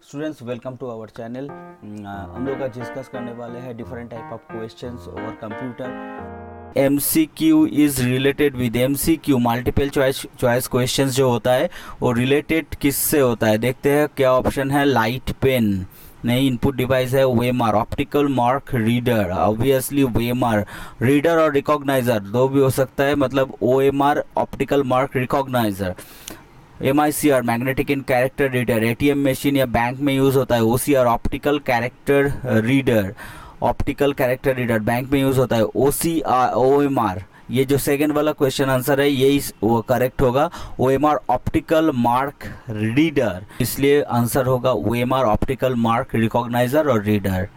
Students welcome to our channel. हम लोग आज डिस्कस करने वाले हैं different type of questions over computer. MCQ is related with MCQ multiple choice questions जो होता है वो रिलेटेड किससे होता है। देखते हैं क्या ऑप्शन है। लाइट पेन नहीं, इनपुट डिवाइस है Weimar, optical mark reader, obviously Weimar, reader और रिकॉग्नाइजर दो भी हो सकता है, मतलब OMR optical mark recogniser. MICR magnetic इन कैरेक्टर रीडर, ATM मशीन या बैंक में यूज़ होता है। OCR optical character reader, optical character reader bank में यूज़ होता है। OMR ये जो सेकेंड वाला क्वेश्चन आंसर है यही वो करेक्ट होगा। OMR ऑप्टिकल मार्क रीडर, इसलिए आंसर होगा OMR ऑप्टिकल मार्क रिकॉग्नाइजर और रीडर।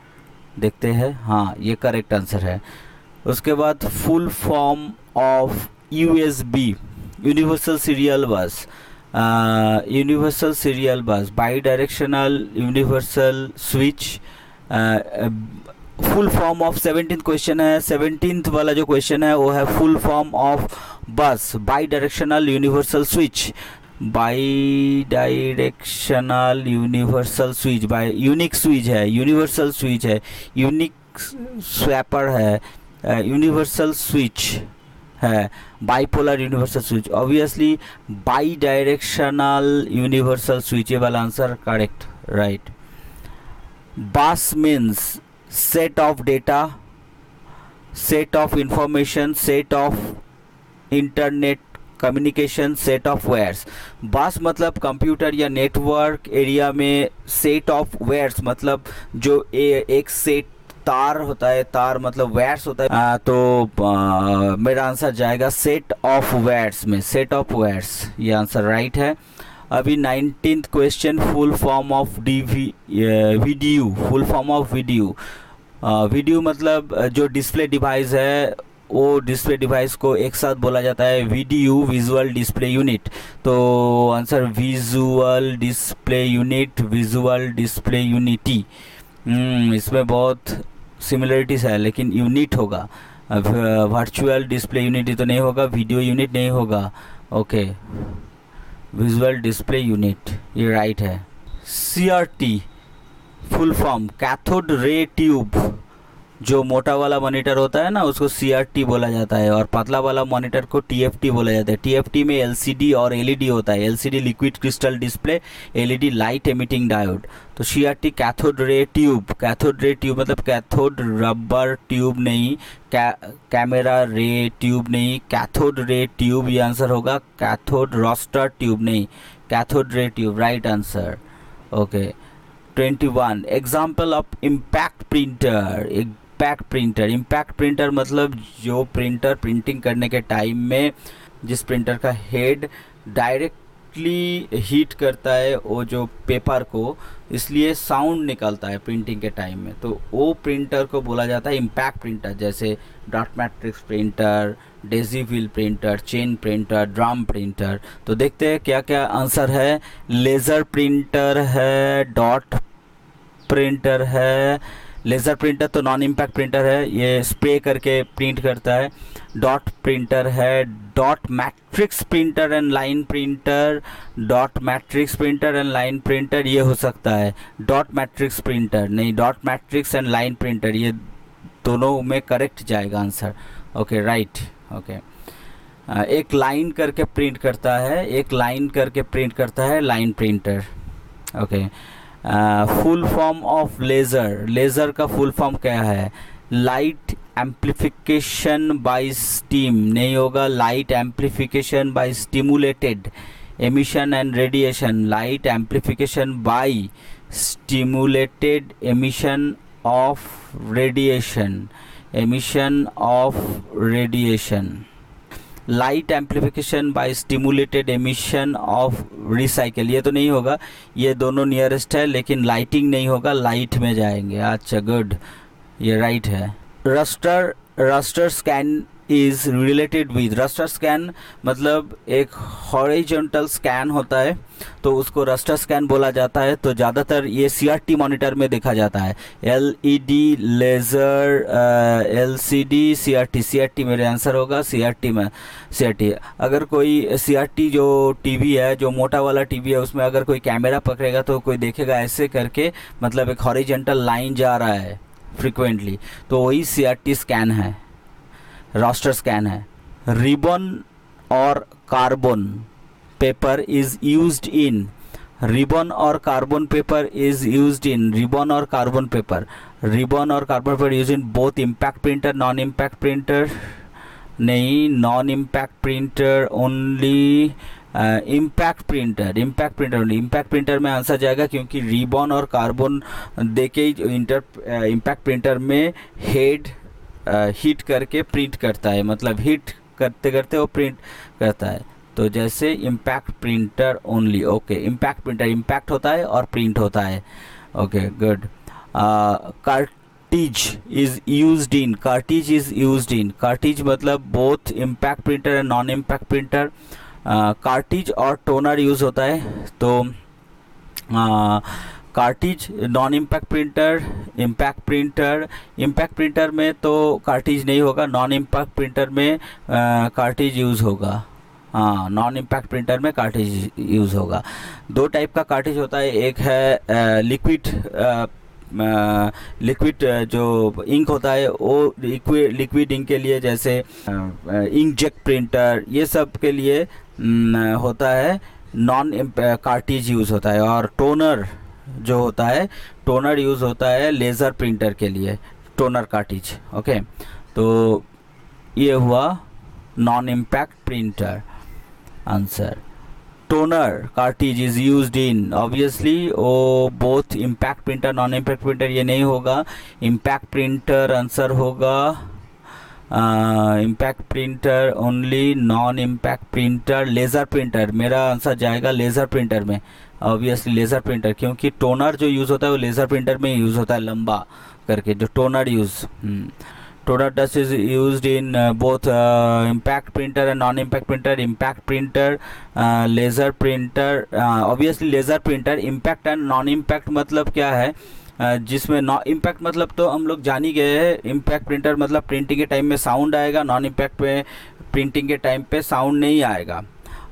देखते हैं, हाँ ये करेक्ट आंसर है। उसके बाद full form of USB universal serial बस, यूनिवर्सल सीरियल बस, by directional universal switch. Full form of 17th question है। 17th वाला जो क्वेश्चन है वो है फुल फॉर्म ऑफ बस by directional universal switch, by directional universal switch, by unique switch है, यूनिवर्सल स्विच है, यूनिक स्वैपर है, यूनिवर्सल स्विच है, bipolar universal switch, obviously bidirectional universal switch, ये वाला answer correct, right. Bus means set of data, set of information, set of internet communication, set of wires. Bus मतलब computer या network area में set of wires, मतलब जो एक set तार होता है, तार मतलब वायर्स होता है। तो मेरा आंसर जाएगा सेट ऑफ वायर्स में, सेट ऑफ वायर्स, ये आंसर राइट है। अभी 19th question full form of video, full form of video. Video मतलब जो डिस्प्ले डिवाइस है वो डिस्प्ले डिवाइस को एक साथ बोला जाता है वीडियो, विजुअल डिस्प्ले यूनिट। तो answer visual display unit, visual display unity. इसमें बहुत सिमिलरिटीज़ है लेकिन यूनिट होगा। वर्चुअल डिस्प्ले यूनिट तो नहीं होगा, वीडियो यूनिट नहीं होगा। ओके, विजुअल डिस्प्ले यूनिट ये राइट है। CRT full form cathode ray tube, जो मोटा वाला मॉनिटर होता है ना उसको CRT बोला जाता है और पतला वाला मॉनिटर को TFT बोला जाता है। TFT में LCD और LED होता है। LCD liquid crystal display, LED light emitting diode. तो CRT cathode ray tube, cathode ray tube मतलब कैथोड रबर ट्यूब नहीं, कैमरा रे ट्यूब नहीं, कैथोड रे ट्यूब ये आंसर होगा। कैथोड रोस्टर ट्यूब नहीं, cathode ray tube right answer. Okay 21 example of impact printer. Impact printer, impact printer मतलब जो printer printing करने के टाइम में जिस प्रिंटर का हेड डायरेक्टली हीट करता है वो जो पेपर को, इसलिए साउंड निकलता है प्रिंटिंग के टाइम में, तो वो प्रिंटर को बोला जाता है इम्पैक्ट प्रिंटर। जैसे dot matrix printer, Daisy wheel printer, chain printer, drum printer. तो देखते हैं क्या क्या आंसर है। लेज़र प्रिंटर है, डॉट प्रिंटर है। लेज़र प्रिंटर तो नॉन इम्पैक्ट प्रिंटर है, ये स्प्रे करके प्रिंट करता है। डॉट प्रिंटर है, dot matrix printer and line printer, dot matrix printer and line printer ये हो सकता है। डॉट मैट्रिक्स प्रिंटर नहीं, dot matrix and line printer ये दोनों में करेक्ट जाएगा आंसर। Okay right. ओके एक लाइन करके प्रिंट करता है, एक लाइन करके प्रिंट करता है line printer. Okay full form of laser, laser का फुल फॉर्म क्या है। लाइट एम्प्लीफिकेशन बाय स्टीम नहीं होगा, light amplification by stimulated emission and radiation, light amplification by stimulated emission of radiation, emission of radiation. Light amplification by stimulated emission of recycle ये तो नहीं होगा, ये दोनों नियरेस्ट है लेकिन लाइटिंग नहीं होगा, लाइट में जाएंगे। अच्छा गुड, ये राइट है। Roster, roster is related with roster scan, मतलब एक हॉरिजॉन्टल स्कैन होता है तो उसको रस्टर स्कैन बोला जाता है। तो ज़्यादातर ये CRT मॉनिटर में देखा जाता है, LED, लेज़र, LCD, CRT मेरे आंसर होगा CRT में। CRT अगर कोई CRT जो टीवी है, जो मोटा वाला टीवी है, उसमें अगर कोई कैमरा पकड़ेगा तो कोई देखेगा ऐसे करके, मतलब एक हॉरिजॉन्टल लाइन जा रहा है फ्रिक्वेंटली, तो वही CRT स्कैन है, रास्टर स्कैन है। रिबन और carbon paper is used in, ribbon और carbon paper is used in, ribbon और carbon paper use in both impact printer, non impact printer नहीं, non impact printer only, impact printer only. Impact printer में answer जाएगा क्योंकि ribbon और carbon देके impact printer में head heat करके print करता है, मतलब हीट करते करते वो प्रिंट करता है। तो जैसे impact printer only. Okay, impact printer impact होता है और प्रिंट होता है। Okay good. Cartridge is used in, cartridge मतलब both impact printer and non impact printer. Cartridge और टोनर यूज होता है। तो cartridge non impact printer, impact printer में तो कार्टिज नहीं होगा, नॉन इम्पैक्ट प्रिंटर में कार्टिज यूज़ होगा। हाँ, नॉन इम्पैक्ट प्रिंटर में कार्टिज यूज़ होगा। दो टाइप का कार्टिज होता है, एक है लिक्विड जो इंक होता है वो लिक्विड इंक के लिए, जैसे इंकजेट प्रिंटर, ये सब के लिए होता है नॉन कार्टिज यूज़ होता है। और टोनर जो होता है, टोनर यूज़ होता है लेज़र प्रिंटर के लिए, टोनर कार्टिज। ओके, तो ये हुआ non impact printer answer. Toner cartridge is used in, obviously वो both impact printer non impact printer, ये नहीं होगा, इम्पैक्ट प्रिंटर आंसर होगा। Impact printer only, non impact printer laser printer, मेरा आंसर जाएगा लेज़र प्रिंटर में, ऑब्वियसली लेज़र प्रिंटर, क्योंकि toner जो यूज़ होता है वो लेज़र प्रिंटर में यूज़ होता है, लंबा करके जो toner use. Toner dust is used in both impact printer and non impact printer. Impact printer, laser printer, obviously laser printer. Impact and non impact मतलब क्या है, जिसमें नॉन इम्पैक्ट मतलब तो हम लोग जान ही गए हैं, इम्पैक्ट प्रिंटर मतलब प्रिंटिंग के टाइम में साउंड आएगा, नॉन इम्पैक्ट में प्रिंटिंग के टाइम पे साउंड नहीं आएगा।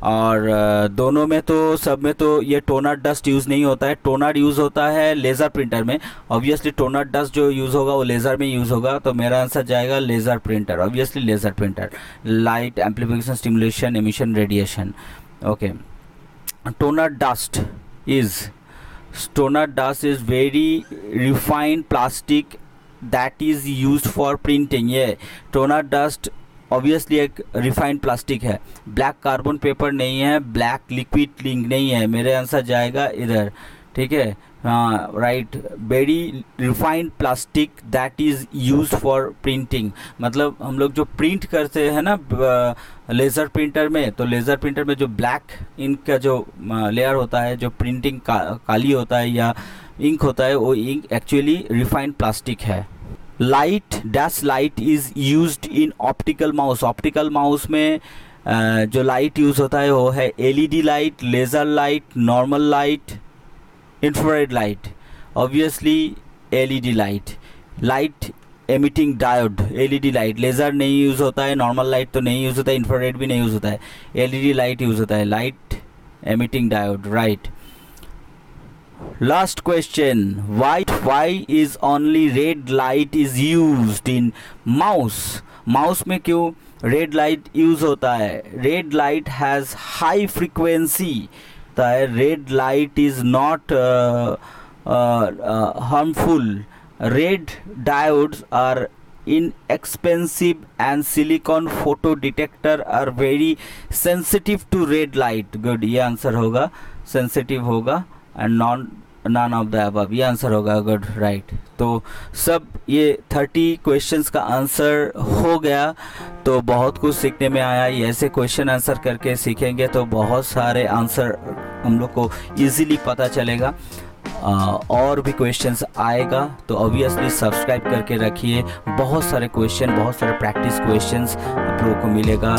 और दोनों में तो सब में तो ये टोनर डस्ट यूज़ नहीं होता है, टोनर यूज़ होता है लेज़र प्रिंटर में। ऑब्वियसली टोनर डस्ट जो यूज़ होगा वो लेज़र में यूज़ होगा, तो मेरा आंसर जाएगा laser printer, obviously laser printer. Light amplification, stimulation, emission, radiation. Okay, toner dust is very refined plastic that is used for printing. ये टोनर डस्ट ऑब्वियसली एक रिफाइंड प्लास्टिक है। ब्लैक कार्बन पेपर नहीं है, black liquid ink नहीं है, मेरे answer जाएगा इधर। ठीक है, हाँ right, very refined plastic that is used for printing, मतलब हम लोग जो प्रिंट करते हैं ना लेज़र प्रिंटर में, तो लेज़र प्रिंटर में जो ब्लैक इंक का जो लेयर होता है, जो प्रिंटिंग काली होता है या इंक होता है, वो इंक एक्चुअली रिफाइंड प्लास्टिक है। Light is used in optical mouse. Optical mouse में जो लाइट यूज़ होता है वो है LED light, laser light, normal light, infrared light. Obviously LED light, light emitting diode, LED light. Laser नहीं use होता है, नॉर्मल लाइट तो नहीं यूज़ होता है, इंफ्रारेड भी नहीं यूज़ होता है, LED लाइट यूज़ होता है, light emitting diode, right. Last question, why is only red light is used in mouse? Mouse में क्यों red light use होता है? Red light has high frequency, red light is not harmful. Red diodes are inexpensive and silicon photo detector are very sensitive to red light. Good, ये answer होगा, sensitive होगा, and none of the above, ये answer होगा। Good, right. तो सब ये 30 questions का answer हो गया, तो बहुत कुछ सीखने में आया। ये ऐसे क्वेश्चन आंसर करके सीखेंगे तो बहुत सारे आंसर हम लोग को इजीली पता चलेगा। और भी क्वेश्चंस आएगा तो ऑब्वियसली सब्सक्राइब करके रखिए। बहुत सारे क्वेश्चन, बहुत सारे प्रैक्टिस क्वेश्चंस प्रो को मिलेगा